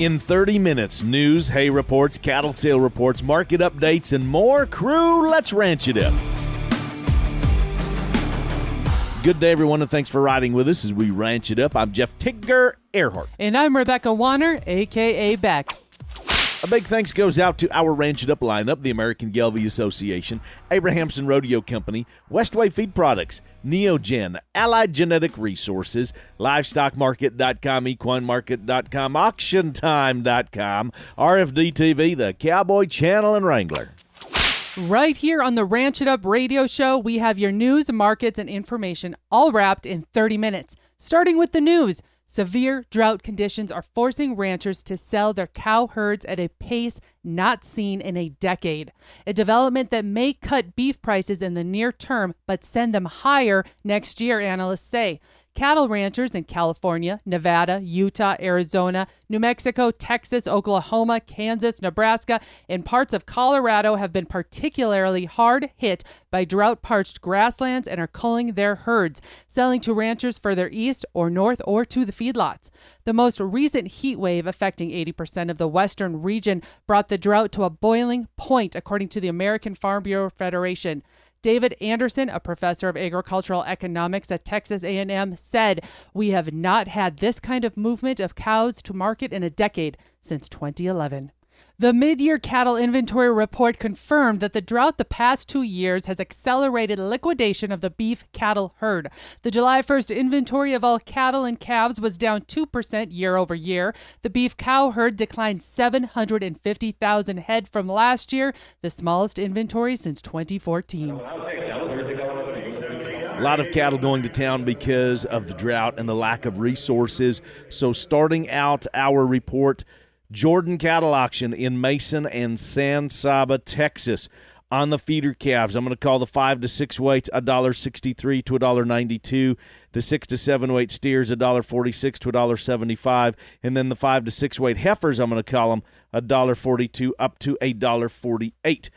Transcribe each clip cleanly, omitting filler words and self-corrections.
In 30 minutes, news, hay reports, cattle sale reports, market updates, and more. Crew, let's ranch it up. Good day, everyone, and thanks for riding with us as we ranch it up. I'm Jeff Tigger Erhardt. And I'm Rebecca Wanner, a.k.a. Bec. A big thanks goes out to our Ranch It Up lineup, the American Gelbvieh Association, Abrahamson Rodeo Company, Westway Feed Products, Neogen, Allied Genetic Resources, LivestockMarket.com, EquineMarket.com, AuctionTime.com, RFD TV, the Cowboy Channel, and Wrangler. Right here on the Ranch It Up radio show, we have your news, markets, and information all wrapped in 30 minutes. Starting with the news. Severe drought conditions are forcing ranchers to sell their cow herds at a pace not seen in a decade. A development that may cut beef prices in the near term, but send them higher next year, analysts say. Cattle ranchers in California, Nevada, Utah, Arizona, New Mexico, Texas, Oklahoma, Kansas, Nebraska, and parts of Colorado have been particularly hard hit by drought-parched grasslands and are culling their herds, selling to ranchers further east or north or to the feedlots. The most recent heat wave affecting 80% of the western region brought the drought to a boiling point, according to the American Farm Bureau Federation. David Anderson, a professor of agricultural economics at Texas A&M, said, "We have not had this kind of movement of cows to market in a decade, since 2011. The mid-year cattle inventory report confirmed that the drought the past 2 years has accelerated liquidation of the beef cattle herd. The July 1st inventory of all cattle and calves was down 2% year over year. The beef cow herd declined 750,000 head from last year, the smallest inventory since 2014. A lot of cattle going to town because of the drought and the lack of resources. So starting out our report, Jordan Cattle Auction in Mason and San Saba, Texas. On the feeder calves, I'm going to call the 5 to 6 weights $1.63 to $1.92. The 6 to 7 weight steers $1.46 to $1.75, and then the 5 to 6 weight heifers, I'm going to call them $1.42 up to $1.48.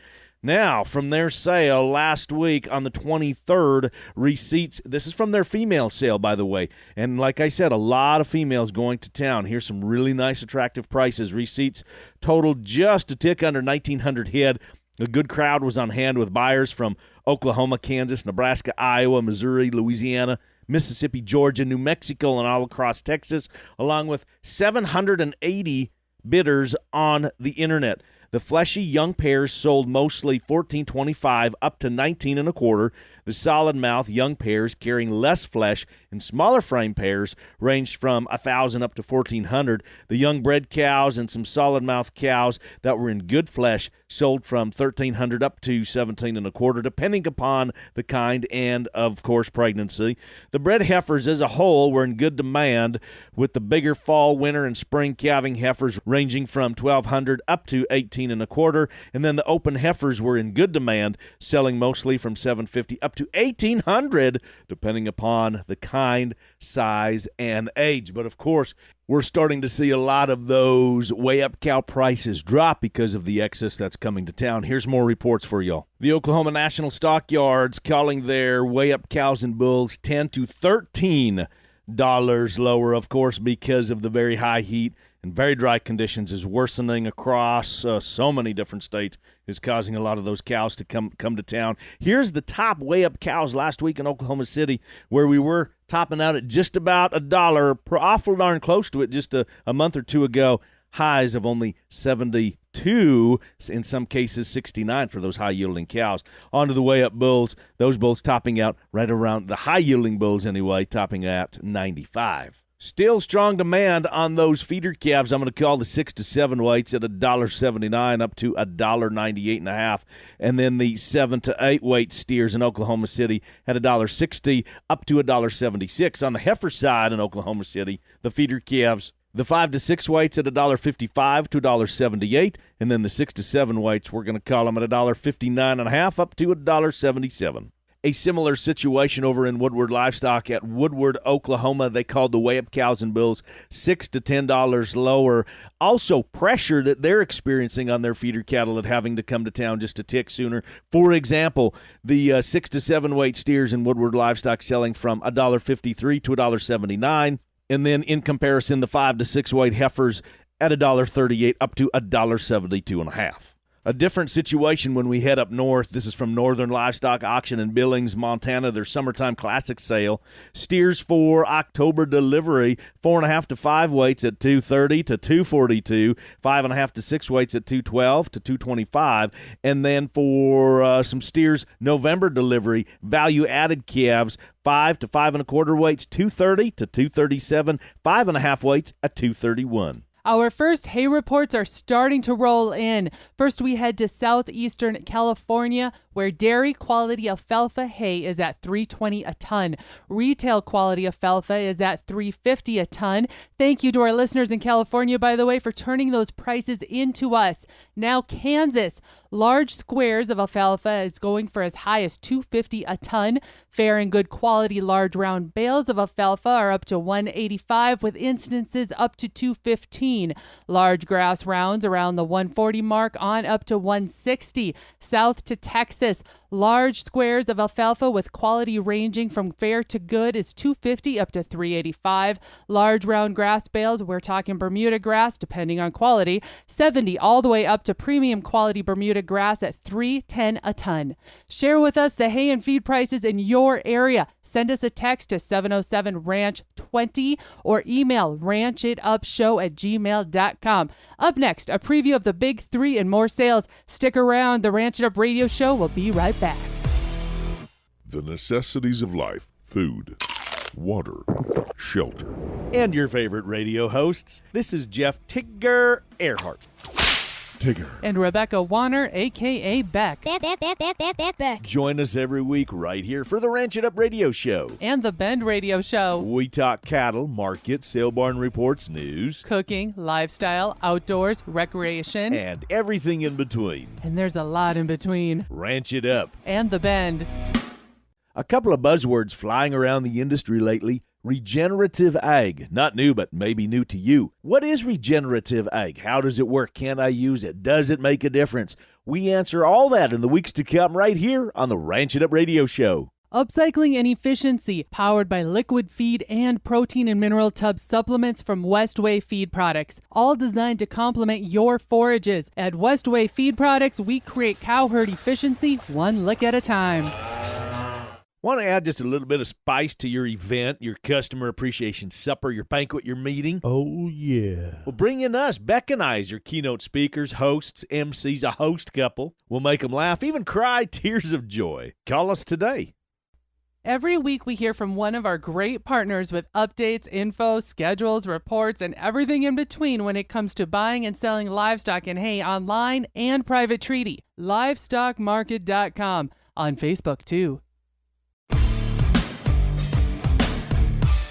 Now, from their sale last week on the 23rd, receipts, this is from their female sale, by the way, and like I said, a lot of females going to town. Here's some really nice, attractive prices. Receipts totaled just a tick under 1,900 head. A good crowd was on hand with buyers from Oklahoma, Kansas, Nebraska, Iowa, Missouri, Louisiana, Mississippi, Georgia, New Mexico, and all across Texas, along with 780 bidders on the internet. The fleshy young pairs sold mostly $14.25 up to $19.25. The solid mouth young pairs carrying less flesh and smaller frame pairs ranged from $1,000 up to $1,400. The young bred cows and some solid mouth cows that were in good flesh sold from $1,300 up to $17.25, depending upon the kind and, of course, pregnancy. The bred heifers as a whole were in good demand, with the bigger fall, winter, and spring calving heifers ranging from $1,200 up to $18.25, and then the open heifers were in good demand, selling mostly from $750 up to $1,800, depending upon the kind, size, and age. But of course, we're starting to see a lot of those weigh-up cow prices drop because of the excess that's coming to town. Here's more reports for y'all. The Oklahoma National Stockyards calling their weigh-up cows and bulls $10 to $13 lower, of course, because of the very high heat and very dry conditions is worsening across so many different states, is causing a lot of those cows to come to town. Here's the top weigh-up cows last week in Oklahoma City, where we were topping out at just about $1, awful darn close to it just a month or two ago. Highs of only 72, in some cases 69 for those high-yielding cows. On to the way-up bulls, those bulls topping out right around the high-yielding bulls anyway, topping at 95. Still strong demand on those feeder calves. I'm going to call the 6 to 7 weights at $1.79 up to $1.98.5, and then the 7 to 8 weight steers in Oklahoma City at $1.60 up to $1.76. On the heifer side in Oklahoma City, the feeder calves, the 5 to 6 weights at $1.55 to $1.78, and then the 6 to 7 weights, we're going to call them at $1.59.5 up to $1.77. A similar situation over in Woodward Livestock at Woodward, Oklahoma. They called the weigh-up cows and bulls $6 to $10 lower. Also, pressure that they're experiencing on their feeder cattle at having to come to town just a tick sooner. For example, the 6 to 7 weight steers in Woodward Livestock selling from $1.53 to $1.79. And then in comparison, the 5 to 6 weight heifers at $1.38 up to $1.72.5. A different situation when we head up north. This is from Northern Livestock Auction in Billings, Montana, their summertime classic sale. Steers for October delivery, 4.5 to 5 weights at $230 to $242, 5.5 to 6 weights at $212 to $225, and then for some steers November delivery, value-added calves, 5 to 5 1/4 weights, $230 to $237, 5.5 weights at $231. Our first hay reports are starting to roll in. First, we head to southeastern California, where dairy quality alfalfa hay is at $320 a ton. Retail quality alfalfa is at $350 a ton. Thank you to our listeners in California, by the way, for turning those prices into us. Now, Kansas, large squares of alfalfa is going for as high as $250 a ton. Fair and good quality large round bales of alfalfa are up to $185, with instances up to $215. Large grass rounds around the $140 mark on up to $160. South to Texas, large squares of alfalfa with quality ranging from fair to good is $250 up to $385. Large round grass bales, we're talking Bermuda grass, depending on quality, $70 all the way up to premium quality Bermuda grass at $310 a ton. Share with us the hay and feed prices in your area. Send us a text to 707-RANCH-20 or email ranchitupshow@gmail.com. Up next, a preview of the big three and more sales. Stick around. The Ranch It Up Radio Show will be right back. The necessities of life: food, water, shelter. And your favorite radio hosts. This is Jeff Tigger Erhardt. Tigger. And Rebecca Wanner, a.k.a. Bec. Bec. Join us every week right here for the Ranch It Up Radio Show. And the Bend Radio Show. We talk cattle, market, sale barn reports, news, Cooking, lifestyle, outdoors, recreation. and everything in between. And there's a lot in between. Ranch It Up. And the Bend. A couple of buzzwords flying around the industry lately. Regenerative ag. Not new, but maybe new to you. What is regenerative ag? How does it work? Can I use it? Does it make a difference? We answer all that in the weeks to come right here on the Ranch It Up Radio Show. Upcycling and efficiency, powered by liquid feed and protein and mineral tub supplements from Westway Feed Products, all designed to complement your forages. At Westway Feed Products, we create cow herd efficiency one lick at a time. Want to add just a little bit of spice to your event, your customer appreciation supper, your banquet, your meeting? Oh, yeah. Well, bring in us. Bec and I as your keynote speakers, hosts, MCs, a host couple. We'll make them laugh, even cry tears of joy. Call us today. Every week we hear from one of our great partners with updates, info, schedules, reports, and everything in between when it comes to buying and selling livestock and hay online and private treaty. Livestockmarket.com. On Facebook, too.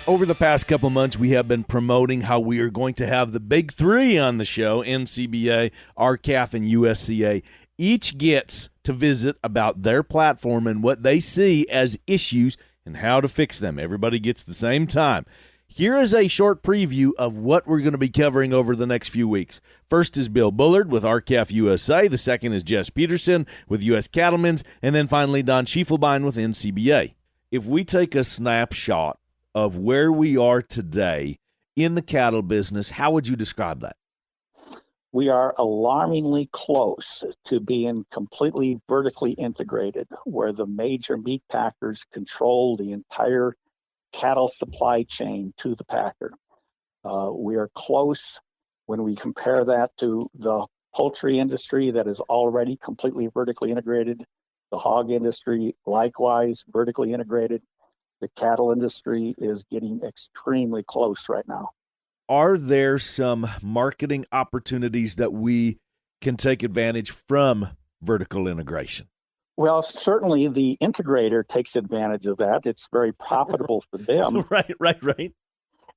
Over the past couple months, we have been promoting how we are going to have the big three on the show, NCBA, RCAF, and USCA. Each gets to visit about their platform and what they see as issues and how to fix them. Everybody gets the same time. Here is a short preview of what we're going to be covering over the next few weeks. First is Bill Bullard with RCAF USA. The second is Jess Peterson with U.S. Cattlemen's. And then finally Don Schiefelbein with NCBA. If we take a snapshot of where we are today in the cattle business, how would you describe that? We are alarmingly close to being completely vertically integrated, where the major meat packers control the entire cattle supply chain to the packer. We are close when we compare that to the poultry industry that is already completely vertically integrated, the hog industry likewise vertically integrated. The cattle industry is getting extremely close right now. Are there some marketing opportunities that we can take advantage from vertical integration? Well, certainly the integrator takes advantage of that. It's very profitable for them. Right.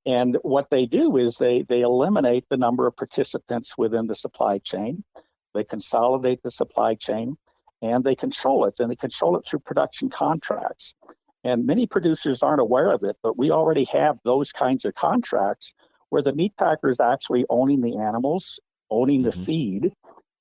And what they do is they eliminate the number of participants within the supply chain. They consolidate the supply chain and they control it. And they control it through production contracts. And many producers aren't aware of it, but we already have those kinds of contracts where the meat packer is actually owning the animals, owning the feed,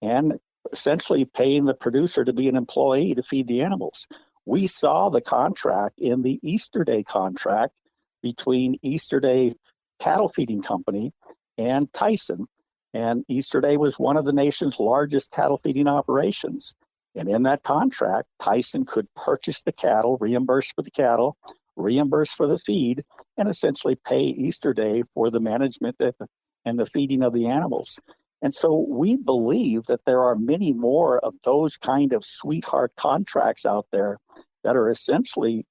and essentially paying the producer to be an employee to feed the animals. We saw the contract in the Easter Day contract between Easter Day Cattle Feeding Company and Tyson. And Easterday was one of the nation's largest cattle feeding operations. And in that contract, Tyson could purchase the cattle, reimburse for the cattle, reimburse for the feed, and essentially pay Easterday for the management and the feeding of the animals. And so we believe that there are many more of those kind of sweetheart contracts out there that are essentially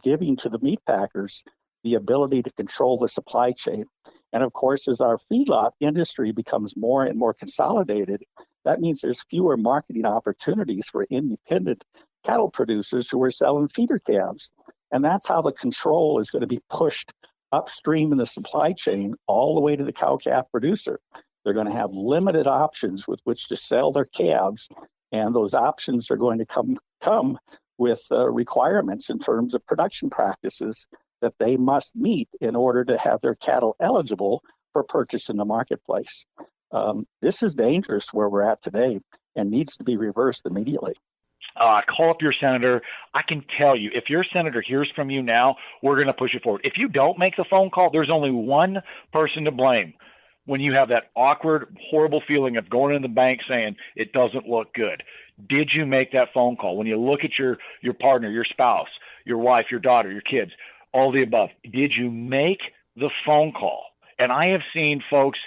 giving to the meat packers the ability to control the supply chain. And of course, as our feedlot industry becomes more and more consolidated, that means there's fewer marketing opportunities for independent cattle producers who are selling feeder calves. And that's how the control is going to be pushed upstream in the supply chain all the way to the cow-calf producer. They're going to have limited options with which to sell their calves, and those options are going to come with requirements in terms of production practices that they must meet in order to have their cattle eligible for purchase in the marketplace. This is dangerous where we're at today and needs to be reversed immediately. Call up your senator. I can tell you, if your senator hears from you now, we're going to push it forward. If you don't make the phone call, there's only one person to blame. When you have that awkward, horrible feeling of going in the bank saying it doesn't look good. Did you make that phone call? When you look at your partner, your spouse, your wife, your daughter, your kids, all the above, did you make the phone call? And I have seen folks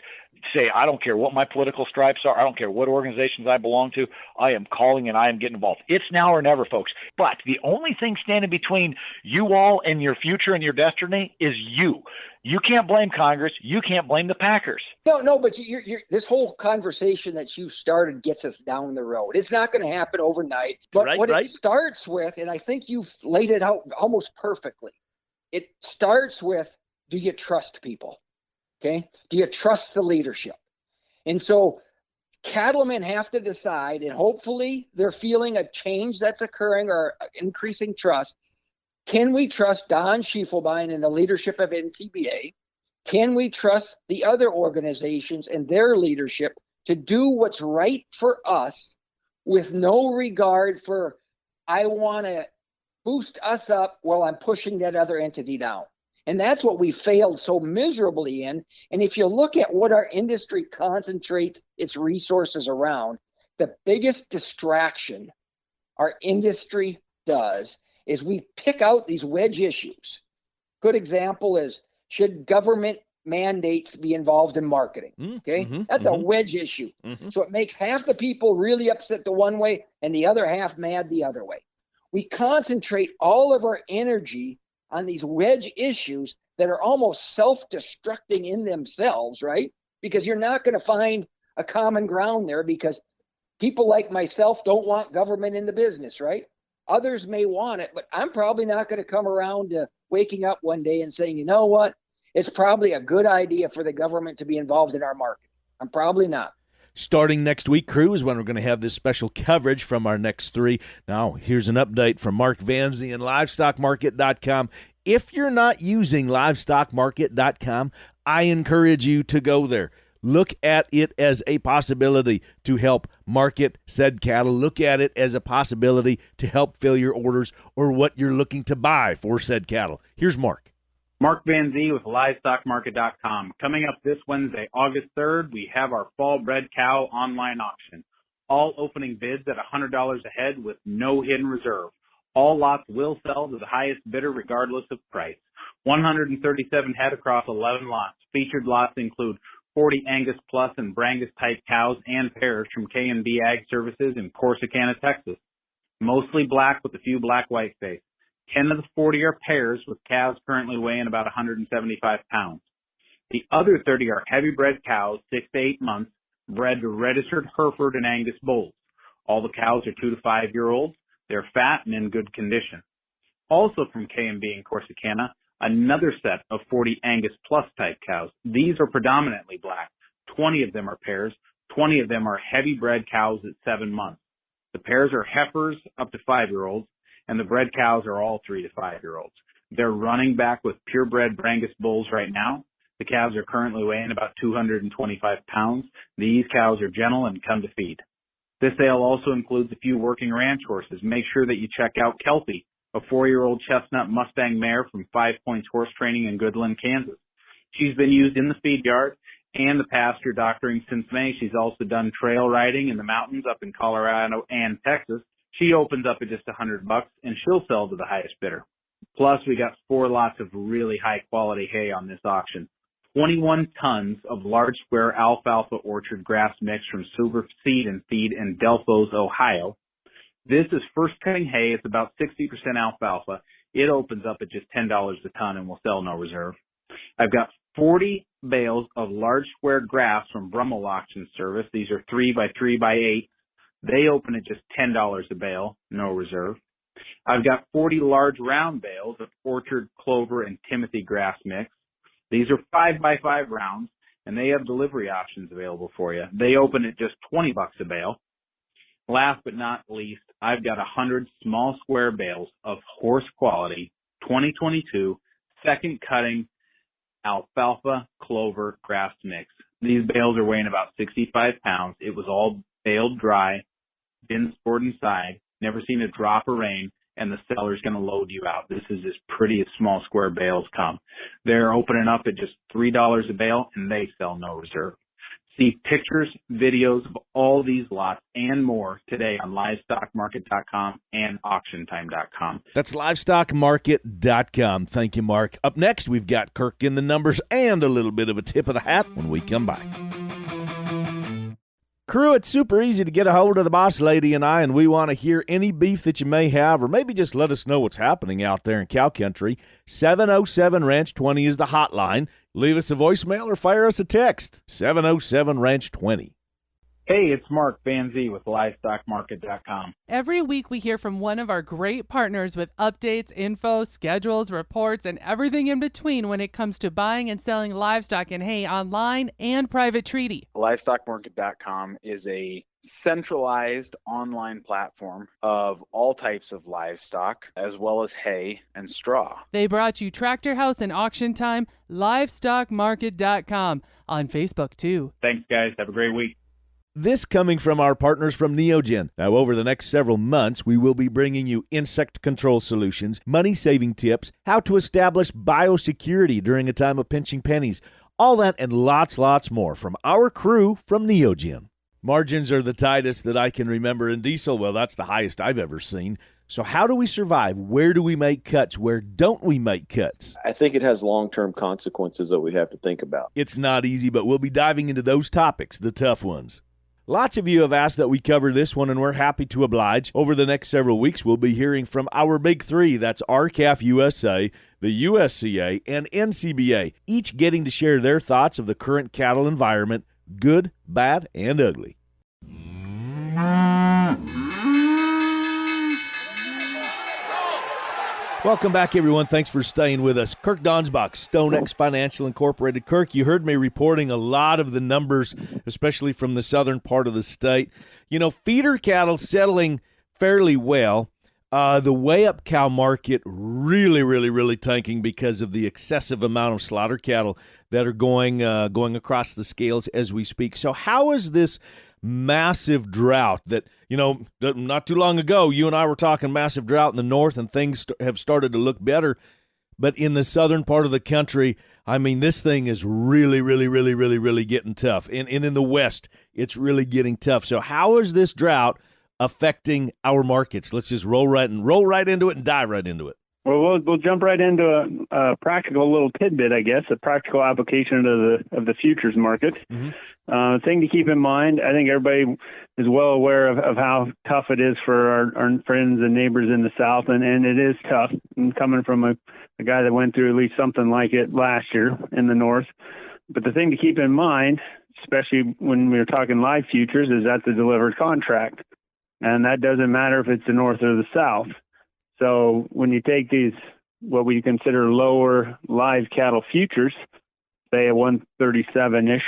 say, I don't care what my political stripes are. I don't care what organizations I belong to. I am calling and I am getting involved. It's now or never, folks. But the only thing standing between you all and your future and your destiny is you. You can't blame Congress. You can't blame the Packers. No, but you're, this whole conversation that you started gets us down the road. It's not going to happen overnight. But it starts with, and I think you've laid it out almost perfectly, it starts with, do you trust people? Okay. Do you trust the leadership? And so cattlemen have to decide, and hopefully they're feeling a change that's occurring or increasing trust. Can we trust Don Schiefelbein and the leadership of NCBA? Can we trust the other organizations and their leadership to do what's right for us with no regard for, I want to boost us up while I'm pushing that other entity down? And that's what we failed so miserably in. And if you look at what our industry concentrates its resources around, the biggest distraction our industry does is we pick out these wedge issues. Good example is, should government mandates be involved in marketing? Okay, that's a wedge issue. So it makes half the people really upset the one way and the other half mad the other way. We concentrate all of our energy on these wedge issues that are almost self-destructing in themselves, right? Because you're not going to find a common ground there, because people like myself don't want government in the business, right? Others may want it, but I'm probably not going to come around to waking up one day and saying, you know what? It's probably a good idea for the government to be involved in our market. I'm probably not. Starting next week, crew, is when we're going to have this special coverage from our next three. Now, here's an update from Mark Van Zee and LivestockMarket.com. If you're not using LivestockMarket.com, I encourage you to go there. Look at it as a possibility to help market said cattle. Look at it as a possibility to help fill your orders or what you're looking to buy for said cattle. Here's Mark. Mark Van Zee with LivestockMarket.com. Coming up this Wednesday, August 3rd, we have our fall bred cow online auction. All opening bids at $100 a head with no hidden reserve. All lots will sell to the highest bidder regardless of price. 137 head across 11 lots. Featured lots include 40 Angus Plus and Brangus type cows and pairs from K&B Ag Services in Corsicana, Texas. Mostly black with a few black-white face. 10 of the 40 are pairs with calves currently weighing about 175 pounds. The other 30 are heavy bred cows, 6 to 8 months, bred to registered Hereford and Angus bulls. All the cows are 2 to 5 year olds. They're fat and in good condition. Also from K&B in Corsicana, another set of 40 Angus Plus type cows. These are predominantly black. 20 of them are pairs. 20 of them are heavy bred cows at 7 months. The pairs are heifers up to 5 year olds, and the bred cows are all 3 to 5 year olds. They're running back with purebred Brangus bulls right now. The calves are currently weighing about 225 pounds. These cows are gentle and come to feed. This sale also includes a few working ranch horses. Make sure that you check out Kelpie, a 4-year-old chestnut Mustang mare from 5 Points Horse Training in Goodland, Kansas. She's been used in the feed yard and the pasture doctoring since May. She's also done trail riding in the mountains up in Colorado and Texas. She opens up at just $100, and she'll sell to the highest bidder. Plus, we got 4 lots of really high-quality hay on this auction. 21 tons of large square alfalfa orchard grass mix from Silver Seed and Feed in Delphos, Ohio. This is first cutting hay. It's about 60% alfalfa. It opens up at just $10 a ton and will sell no reserve. I've got 40 bales of large square grass from Brummel Auction Service. These are 3 by 3 by 8. They open at just $10 a bale, no reserve. I've got 40 large round bales of orchard, clover, and Timothy grass mix. These are 5 by 5 rounds, and they have delivery options available for you. They open at just $20 a bale. Last but not least, I've got 100 small square bales of horse quality 2022 second cutting alfalfa clover grass mix. These bales are weighing about 65 pounds. It was all baled dry, been stored inside, never seen a drop of rain, and the seller's going to load you out. This is as pretty as small square bales come. They're opening up at just $3 a bale, and they sell no reserve. See pictures, videos of all these lots and more today on livestockmarket.com and auctiontime.com. That's livestockmarket.com. Thank you, Mark. Up next, we've got Kirk in the numbers and a little bit of a tip of the hat when we come back. Crew, it's super easy to get a hold of the Boss Lady and I, and we want to hear any beef that you may have, or maybe just let us know what's happening out there in cow country. 707-RANCH-20 is the hotline. Leave us a voicemail or fire us a text. 707-RANCH-20. Hey, it's Mark Van Zee with livestockmarket.com. Every week we hear from one of our great partners with updates, info, schedules, reports, and everything in between when it comes to buying and selling livestock and hay online and private treaty. Livestockmarket.com is a centralized online platform of all types of livestock, as well as hay and straw. They brought you Tractor House and Auction Time, livestockmarket.com, on Facebook too. Thanks, guys. Have a great week. This coming from our partners from Neogen. Now, over the next several months, we will be bringing you insect control solutions, money-saving tips, how to establish biosecurity during a time of pinching pennies, all that and lots more from our crew from Neogen. Margins are the tightest that I can remember in diesel. Well, that's the highest I've ever seen. So how do we survive? Where do we make cuts? Where don't we make cuts? I think it has long-term consequences that we have to think about. It's not easy, but we'll be diving into those topics, the tough ones. Lots of you have asked that we cover this one, and we're happy to oblige. Over the next several weeks, we'll be hearing from our big three. That's RCAF USA, the USCA, and NCBA, each getting to share their thoughts of the current cattle environment, good, bad, and ugly. Welcome back, everyone. Thanks for staying with us. Kirk Donsbach, StoneX Financial Incorporated. Kirk, you heard me reporting a lot of the numbers, especially from the southern part of the state. You know, feeder cattle settling fairly well. The weigh-up cow market really tanking because of the excessive amount of slaughter cattle that are going across the scales as we speak. So how is this massive drought that, you know, not too long ago, you and I were talking massive drought in the north and things have started to look better. But in the southern part of the country, I mean, this thing is really getting tough. And in the west, it's really getting tough. So how is this drought affecting our markets? Let's just roll right into it and dive right into it. Well, we'll jump right into a practical little tidbit, I guess, a practical application of the futures market. Mm-hmm. Thing to keep in mind, I think everybody is well aware of how tough it is for our friends and neighbors in the South, and it is tough. And coming from a guy that went through at least something like it last year in the North. But the thing to keep in mind, especially when we're talking live futures, is that's a delivered contract. And that doesn't matter if it's the North or the South. So when you take these, what we consider lower live cattle futures, say a 137-ish,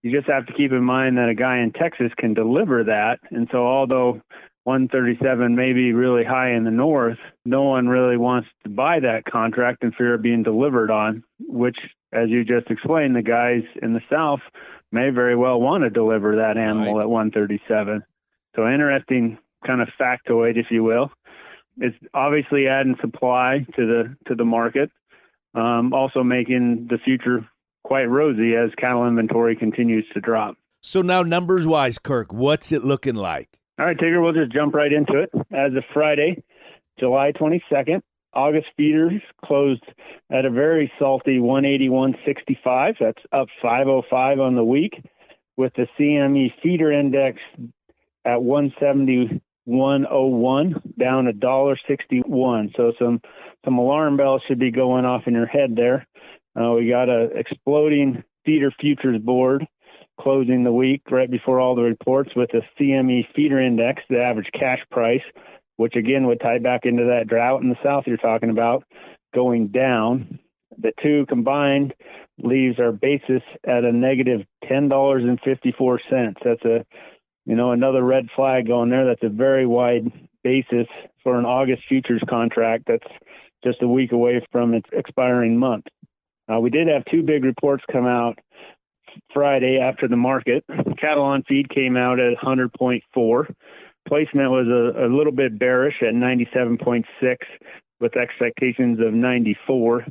you just have to keep in mind that a guy in Texas can deliver that. And so although 137 may be really high in the North, no one really wants to buy that contract in fear of being delivered on, which, as you just explained, the guys in the South may very well want to deliver that animal at 137. So interesting kind of factoid, if you will. It's obviously adding supply to the market, also making the future quite rosy as cattle inventory continues to drop. So now numbers-wise, Kirk, what's it looking like? All right, Tigger, we'll just jump right into it. As of Friday, July 22nd, August feeders closed at a very salty 181.65. That's up 505 on the week, with the CME feeder index at 171.01, down $1.61. So some alarm bells should be going off in your head there. We got a exploding feeder futures board closing the week right before all the reports, with the CME feeder index, the average cash price, which again would tie back into that drought in the south you're talking about, going down. The two combined leaves our basis at a negative $10.54. That's another red flag going there. That's a very wide basis for an August futures contract that's just a week away from its expiring month. We did have two big reports come out Friday after the market. Cattle on feed came out at 100.4. Placement was a little bit bearish at 97.6 with expectations of 94.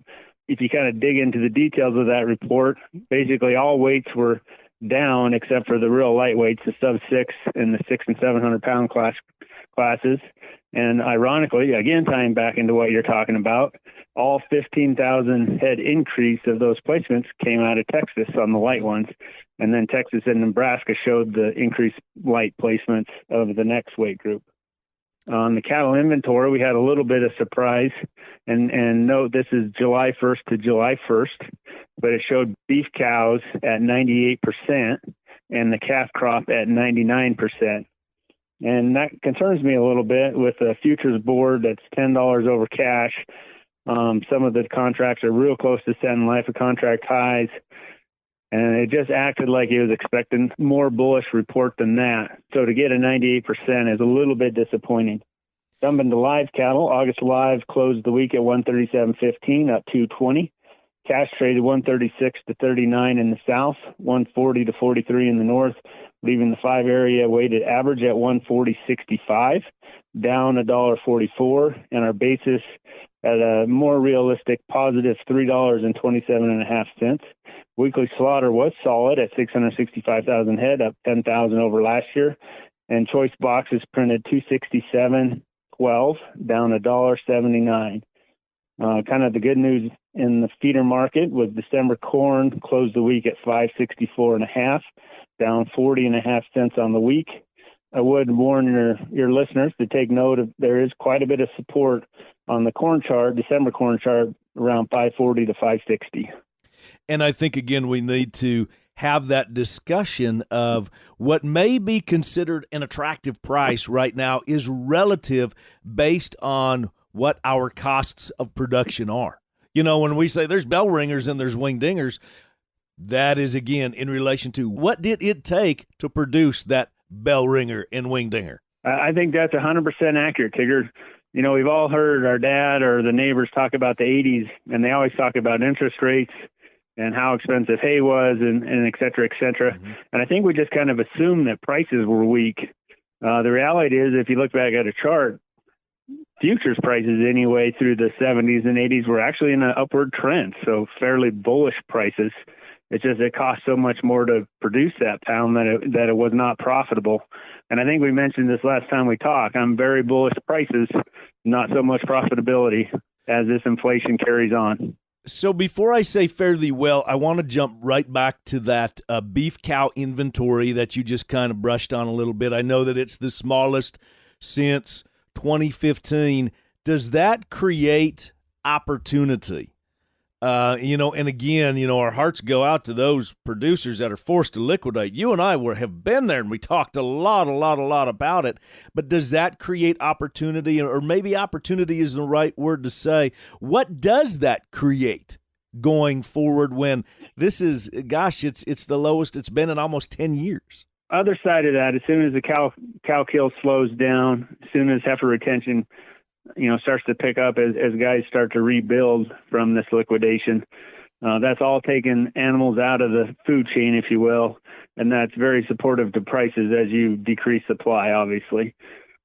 If you kind of dig into the details of that report, basically all weights were down except for the real lightweights, the sub 6 and the 600 and 700 pound classes. And ironically, again, tying back into what you're talking about, all 15,000 head increase of those placements came out of Texas on the light ones. And then Texas and Nebraska showed the increased light placements of the next weight group. On the cattle inventory, we had a little bit of surprise. And note, this is July 1st to July 1st, but it showed beef cows at 98% and the calf crop at 99%. And that concerns me a little bit with a futures board that's $10 over cash. Some of the contracts are real close to setting life of contract highs. And it just acted like it was expecting more bullish report than that. So to get a 98% is a little bit disappointing. Jumping to live cattle, August live closed the week at 137.15, up 220. Cash traded 136 to 39 in the south, 140 to 43 in the north, leaving the 5 area weighted average at 140.65, down $1.44, and our basis at a more realistic positive $3.27.5. Weekly slaughter was solid at 665,000 head, up 10,000 over last year, and choice boxes printed 267.12, down $1.79. Kind of the good news in the feeder market was December corn closed the week at 564.5, down 40.5 cents on the week. I would warn your listeners to take note of there is quite a bit of support on the corn chart, December corn chart, around 540 to 560. And I think, again, we need to have that discussion of what may be considered an attractive price right now is relative based on what our costs of production are. You know, when we say there's bell ringers and there's wing dingers, that is, again, in relation to what did it take to produce that bell ringer and wing dinger. I think that's 100% accurate, Tigger. You know, we've all heard our dad or the neighbors talk about the 80s, and they always talk about interest rates and how expensive hay was and et cetera, et cetera. Mm-hmm. And I think we just kind of assumed that prices were weak. The reality is, if you look back at a chart, futures prices anyway through the 70s and 80s were actually in an upward trend, so fairly bullish prices. It's just it cost so much more to produce that pound that it was not profitable. And I think we mentioned this last time we talked. I'm very bullish prices, not so much profitability as this inflation carries on. So before I say fairly well, I want to jump right back to that beef cow inventory that you just kind of brushed on a little bit. I know that it's the smallest since 2015. Does that create opportunity? And again, our hearts go out to those producers that are forced to liquidate. You and I have been there, and we talked a lot about it. But does that create opportunity, or maybe opportunity is the right word to say? What does that create going forward when this is, it's the lowest it's been in almost 10 years? Other side of that, as soon as the cow kill slows down, as soon as heifer retention starts to pick up as guys start to rebuild from this liquidation. That's all taking animals out of the food chain, if you will, and that's very supportive to prices as you decrease supply, obviously.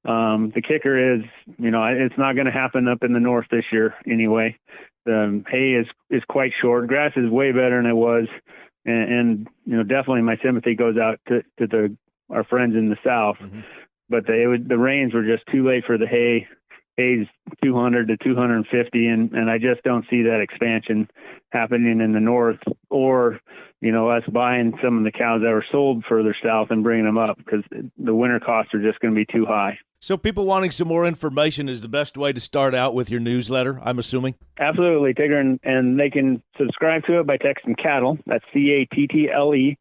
The kicker is, it's not going to happen up in the north this year anyway. The hay is quite short. Grass is way better than it was, and definitely my sympathy goes out to our friends in the South. Mm-hmm. But the rains were just too late for the hay. Hay's 200 to 250, and I just don't see that expansion happening in the North, or us buying some of the cows that were sold further south and bringing them up, because the winter costs are just going to be too high. So people wanting some more information is the best way to start out with your newsletter, I'm assuming? Absolutely, Tigger, and they can subscribe to it by texting CATTLE, that's CATTLE,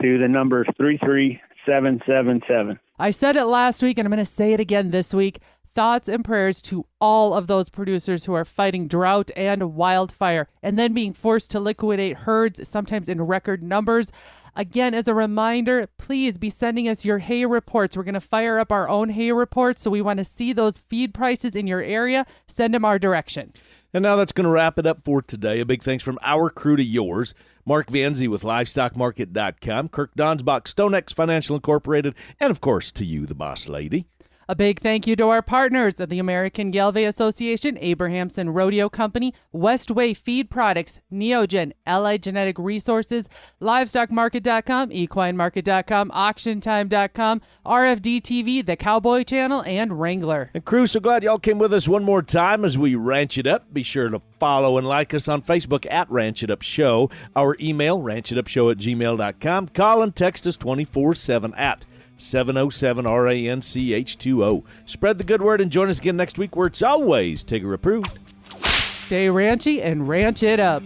to the number 33777. I said it last week, and I'm going to say it again this week. Thoughts and prayers to all of those producers who are fighting drought and wildfire and then being forced to liquidate herds, sometimes in record numbers. Again, as a reminder, please be sending us your hay reports. We're going to fire up our own hay reports, so we want to see those feed prices in your area. Send them our direction. And now that's going to wrap it up for today. A big thanks from our crew to yours. Mark Vanzi with LivestockMarket.com, Kirk Donsbach, StoneX Financial Incorporated, and of course to you, the Boss Lady. A big thank you to our partners of the American Gelbvieh Association, Abrahamson Rodeo Company, Westway Feed Products, Neogen, Allied Genetic Resources, LivestockMarket.com, EquineMarket.com, AuctionTime.com, RFD TV, The Cowboy Channel, and Wrangler. And crew, so glad y'all came with us one more time as we ranch it up. Be sure to follow and like us on Facebook at Ranch It Up Show. Our email, ranchitupshow@gmail.com. Call and text us 24/7 at 707-RANCH20. Spread the good word and join us again next week where it's always Tigger approved. Stay ranchy and ranch it up.